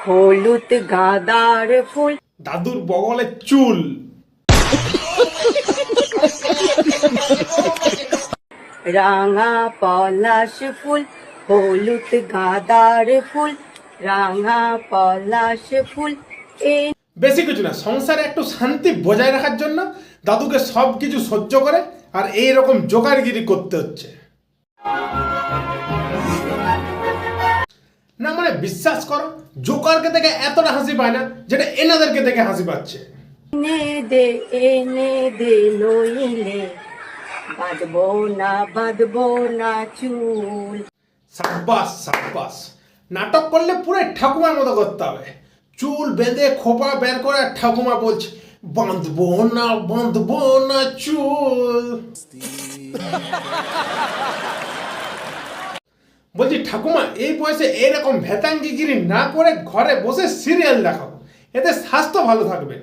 হলুদ গাঁদার ফুল। দাদুর বগলে চুল। রাঙা পলাশ ফুল, হলুদ গাঁদার ফুল, রাঙা পলাশ ফুল। বেশি কিছু না, সংসারে একটু শান্তি বজায় রাখার জন্য দাদুকে সব কিছু সহ্য করে আর এই রকম জোগাড়গিরি করতে হচ্ছে। না মানে বিশ্বাস করো, জোকারকে দেখে এতটা হাসি পায় না যেটা এনাদেরকে দেখে হাসি পাচ্ছে। এনে দে নইলে বাঁধবো না চুল। সাব্বাস সাব্বাস, নাটক করলে পুরো ঠাকুমার মতো করতে হবে। চুল বেঁধে খোপা বের করে ঠাকুমা বলছে বাঁধবো না চুল। বলছি ঠাকুমা, এই বয়সে এরকম ভেতাঙ্গিগিরি না করে ঘরে বসে সিরিয়াল দেখাবো, এতে স্বাস্থ্য ভালো থাকবে।